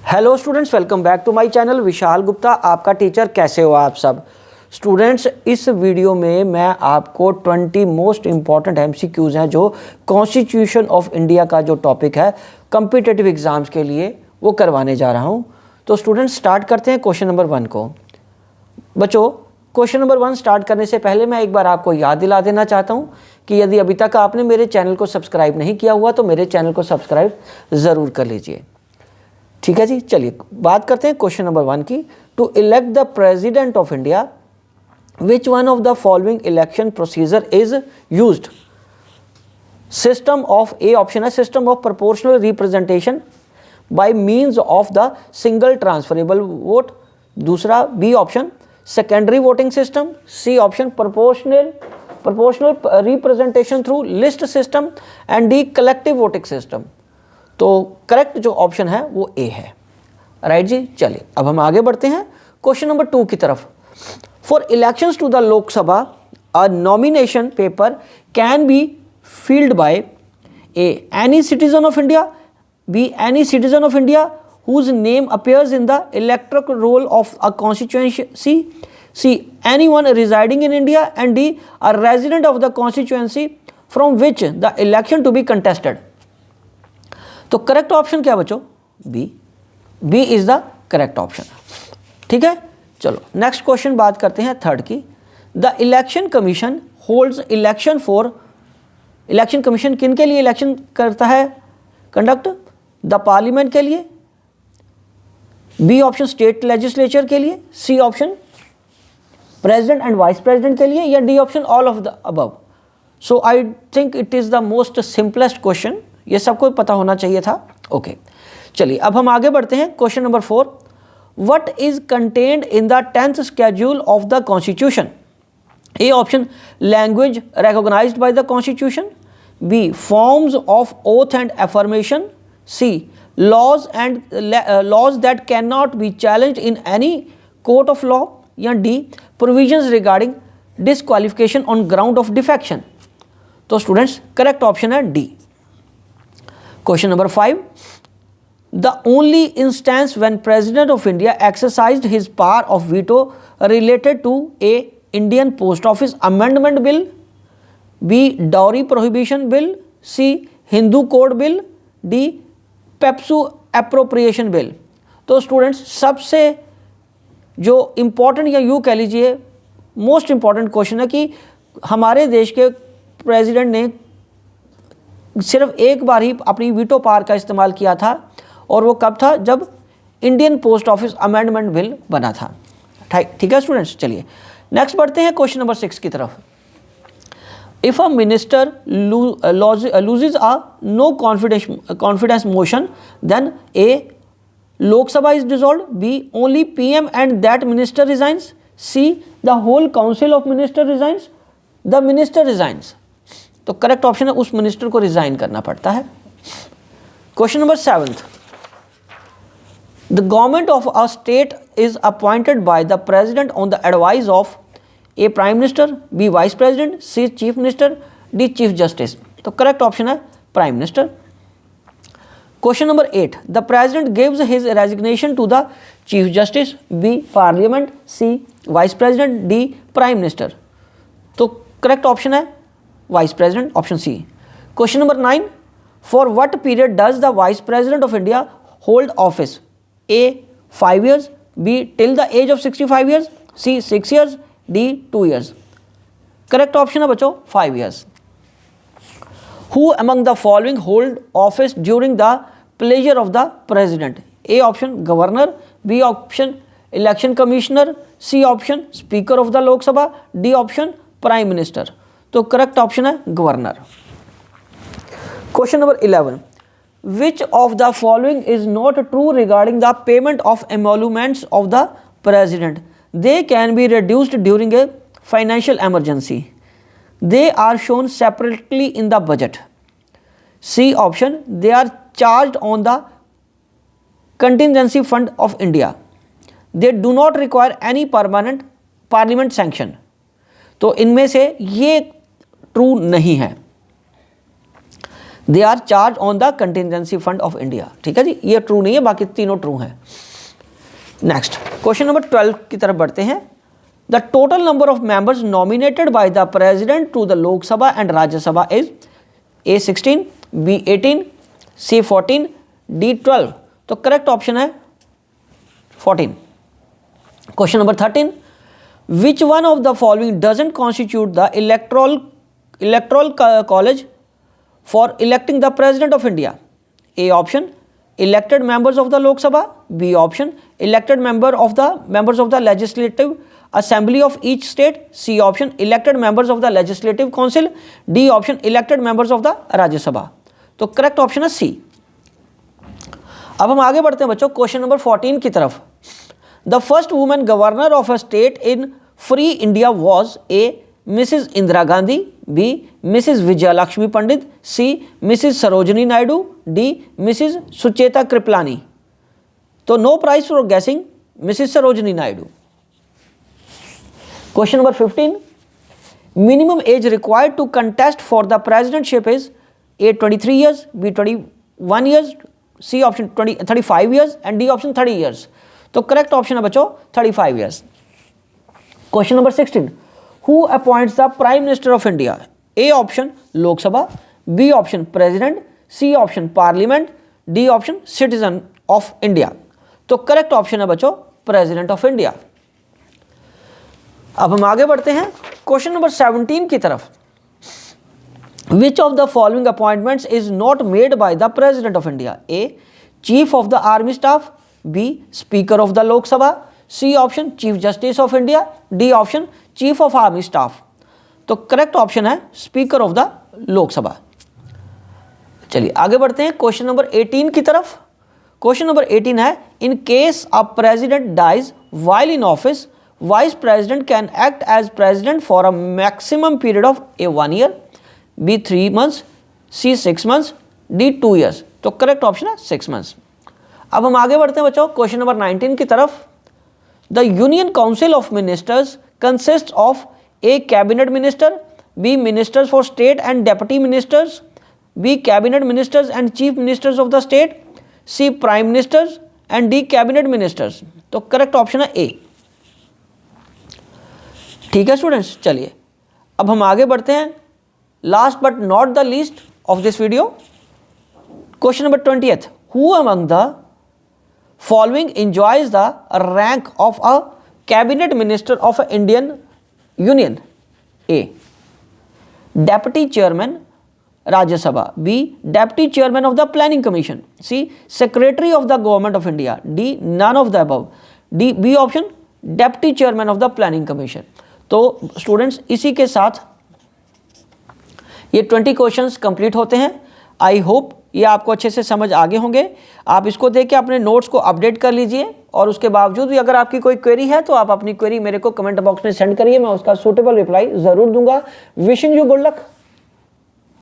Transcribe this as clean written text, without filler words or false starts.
Hello students, welcome back to my channel. Vishal Gupta आपका teacher. कैसे हो आप सब स्टूडेंट्स? इस वीडियो में मैं आपको 20 मोस्ट इंपॉर्टेंट एमसीक्यूज हैं जो कॉन्स्टिट्यूशन ऑफ इंडिया का जो टॉपिक है कॉम्पिटिटिव एग्जाम्स के लिए वो करवाने जा रहा हूं। तो स्टूडेंट्स स्टार्ट करते हैं क्वेश्चन नंबर 1 को। बच्चों, क्वेश्चन नंबर 1 स्टार्ट करने से पहले मैं एक बार आपको याद दिला देना चाहता हूं कि यदि अभी तक आपने मेरे चैनल को सब्सक्राइब नहीं किया हुआ तो मेरे चैनल को सब्सक्राइब ज़रूर कर लीजिए। ठीक है जी, चलिए बात करते हैं क्वेश्चन नंबर 1 की। To elect the president of India which one of the following election procedure is used? System of A option है system of proportional representation by means of the single transferable vote. दूसरा B option secondary voting system. C option proportional representation through list system and D collective voting system. तो correct जो option है वो ए है। Right जी, चलिए अब हम आगे बढ़ते हैं क्वेश्चन नंबर 2 की तरफ। For elections to the Lok Sabha a nomination paper can be filled by A. Any citizen of India, B. Any citizen of India whose name appears in the electoral roll of a constituency, C. Anyone residing in India, and D. A resident of the constituency from which the election to be contested. तो correct option क्या बच्चों? B is the correct option. ठीक है, चलो next question बात करते हैं third की। The election commission holds election for. Election commission किन के लिए इलेक्शन करता है कंडक्ट? द पार्लियामेंट के लिए, बी ऑप्शन स्टेट लेजिस्लेचर के लिए, C option president and vice president के लिए, या D option all of the above. So I think it is the most simplest question, ये सबको पता होना चाहिए था। ओके, चलिए अब हम आगे बढ़ते हैं question number 4। What is contained in the 10th schedule of the constitution? A option language recognized by the constitution, B forms of oath and affirmation, C laws that cannot be challenged in any court of law, या D provisions regarding disqualification on ground of defection। तो students correct option है D। Question number 5। The only instance when President of India exercised his power of veto related to A Indian Post Office Amendment Bill, B Dowry Prohibition Bill, C Hindu Code Bill, D PEPSU Appropriation Bill। तो students सबसे जो important या यूँ कह लीजिए most important question है कि हमारे देश के प्रेसिडेंट ने सिर्फ एक बार ही अपनी वीटो पावर का इस्तेमाल किया था, और वो कब था? जब Indian post office amendment bill बना था। ठीक है स्टूडेंट्स, चलिए नेक्स्ट बढ़ते हैं क्वेश्चन नंबर 6 की तरफ। If a minister loses a no confidence motion then a Lok Sabha is dissolved, B only PM and that minister resigns, C the whole council of minister resigns, the minister resigns. तो correct option है उस minister को resign करना पड़ता है। Question number 7। The government of a state is appointed by the president on the advice of A prime minister, B vice president, C chief minister, D chief justice। तो correct option है prime minister. Question number 8। The president gives his resignation to the chief justice, B parliament, C vice president, D prime minister। तो correct option है vice president, option C. Question number 9। For what period does the vice president of India hold office? A 5 years, B till the age of 65 years, C 6 years, D 2 years। Correct option है बच्चों 5 years। Who among the following hold office during the pleasure of the president? A option governor, B option election commissioner, C option speaker of the Lok Sabha, D option prime minister। तो correct option है governor. Question number 11। Which of the following is not true regarding the payment of emoluments of the president? They can be reduced during a financial emergency. They are shown separately in the budget. C option, they are charged on the contingency fund of India. They do not require any parliament sanction. तो इनमें से ये true नहीं है। They are charge on the contingency fund of India. ठीक है जी, ये true नहीं है, बाकी तीनों ट्रू हैं। नेक्स्ट क्वेश्चन नंबर 12 की तरफ बढ़ते हैं। The total number of members nominated by the president to the Lok Sabha and Rajya Sabha is A 16, B 18, C 14, D 12। तो करेक्ट ऑप्शन है 14। Question number 13, which one of the following doesn't constitute the electoral college for electing the president of India? A option elected members of the Lok Sabha, B option elected members of the legislative assembly of each state, C option elected members of the legislative council, D option elected members of the राज्य सभा। तो correct option है सी। अब हम आगे बढ़ते हैं बच्चों क्वेश्चन नंबर 14 की तरफ। The first women governor of a state in free India was A Mrs Indira Gandhi, B Mrs Vijayalakshmi Pandit, C Mrs Sarojini Naidu, D Mrs Sucheta Kripalani. तो no prize for guessing, Mrs Sarojini Naidu. Question number 15, minimum age required to contest for the presidentship is A 23 years, B 21 years, C option 35 years and D option 30 years. तो correct option है बच्चों 35 years. Question number 16, who appoints the prime minister of India? A option Lok Sabha, B option president, C option parliament, D option citizen of India. तो correct option है बच्चों president of India. अब हम आगे बढ़ते हैं क्वेश्चन नंबर 17 की तरफ। Which of the following appointments is not made by the president of India? A chief of the army staff, B speaker of the Lok Sabha, C option chief justice of India, D option chief of army staff. तो correct option है speaker of the Lok Sabha. चलिए आगे बढ़ते हैं question number 18 की तरफ। Question number 18 है, in case a president dies while in office, vice president can act as president for a maximum period of A 1 year, B 3 months, C 6 months, D 2 years। तो correct option है 6 months। अब हम आगे बढ़ते हैं बच्चों question number 19 की तरफ। The union council of ministers consist of A cabinet minister, B ministers for state and deputy ministers, B cabinet ministers and chief ministers of the state, C prime ministers and D cabinet ministers. तो correct option है A. ठीक है students, चलिए अब हम आगे बढ़ते हैं last but not the least of this video. Question number 20th, who among the following enjoys the rank of a cabinet minister of an Indian Union? A deputy chairman Rajya Sabha, B deputy chairman of the planning commission, C secretary of the government of India, D none of the above, D B option deputy chairman of the planning commission। तो students इसी के साथ ये 20 questions complete होते हैं। I hope ये आपको अच्छे से समझ आ गए होंगे। आप इसको देख के अपने नोट्स को अपडेट कर लीजिए और उसके बावजूद भी अगर आपकी कोई क्वेरी है तो आप अपनी क्वेरी मेरे को कमेंट बॉक्स में सेंड करिए, मैं उसका सूटेबल रिप्लाई ज़रूर दूंगा। Wishing you good luck.